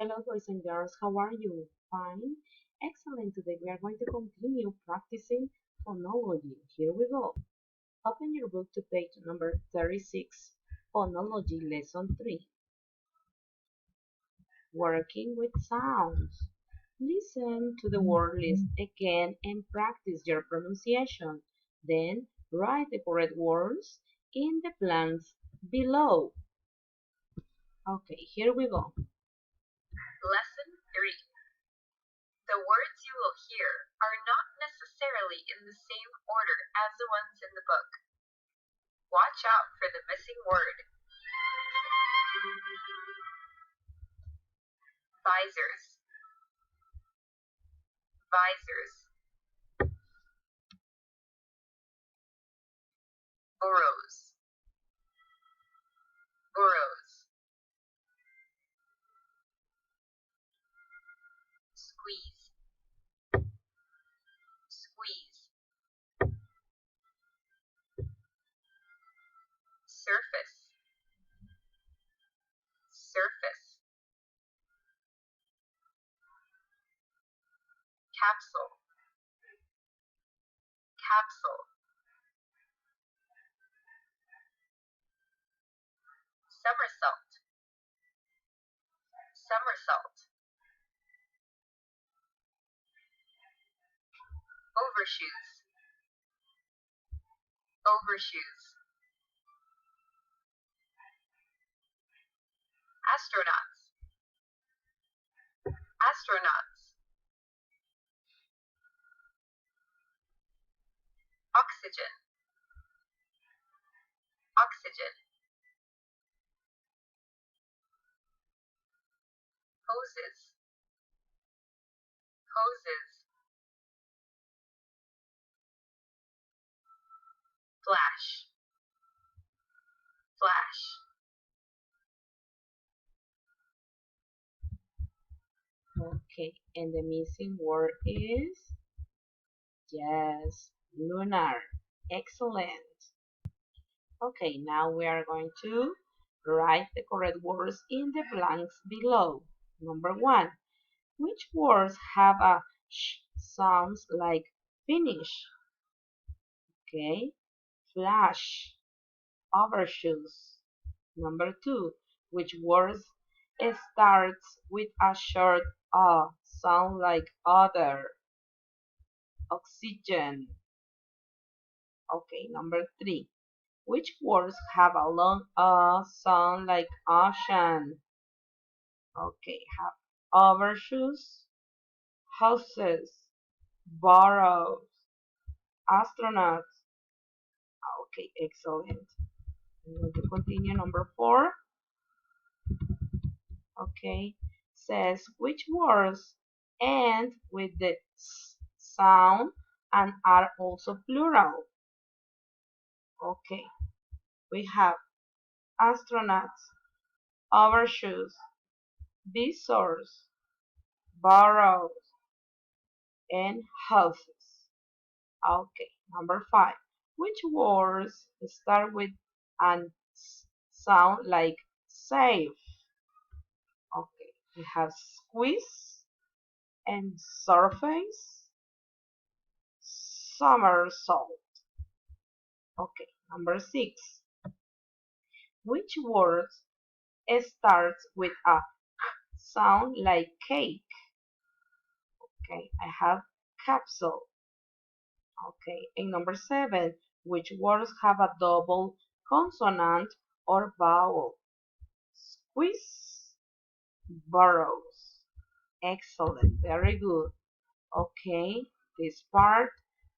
Hello, boys and girls. How are you? Fine? Excellent. Today we are going to continue practicing phonology. Here we go. Open your book to page number 36, Phonology Lesson 3. Working with sounds. Listen to the word list again and practice your pronunciation. Then write the correct words in the blanks below. Okay, here we go. Lesson 3. The words you will hear are not necessarily in the same order as the ones in the book. Watch out for the missing word. Visors. Visors. Burrows. Burrows. Squeeze. Squeeze. Surface. Surface. Capsule. Capsule. Somersault. Somersault. Overshoes. Overshoes. Astronauts. Astronauts. Oxygen. Oxygen. Hoses. Hoses. Flash. Flash. Okay, and the missing word is, yes, lunar. Excellent. Okay, now we are going to write the correct words in the blanks below. Number 1. Which words have a sh sounds like finish? Okay, flash, overshoes. Number 2. Which words starts with a short sound like other? Oxygen. Okay, number 3. Which words have a long sound like ocean? Okay, have overshoes, houses, burrows, astronauts. Okay, excellent. I'm going to continue. Number 4. Okay, says which words end with the s sound and are also plural? Okay, we have astronauts, overshoes, visors, burrows, and houses. Okay, number 5. Which words start with and sound like safe? Okay, we have squeeze and surface, somersault. Okay, number 6. Which words starts with a sound like cake? Okay, I have capsule. Okay, and number 7. Which words have a double consonant or vowel? Squeeze, burrows. Excellent, very good. Okay, this part,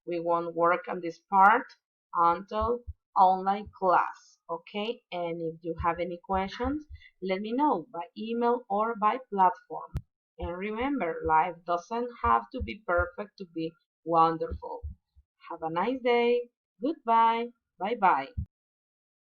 we won't work on this part until online class. Okay, and if you have any questions, let me know by email or by platform. And remember, life doesn't have to be perfect to be wonderful. Have a nice day. Goodbye. Bye bye.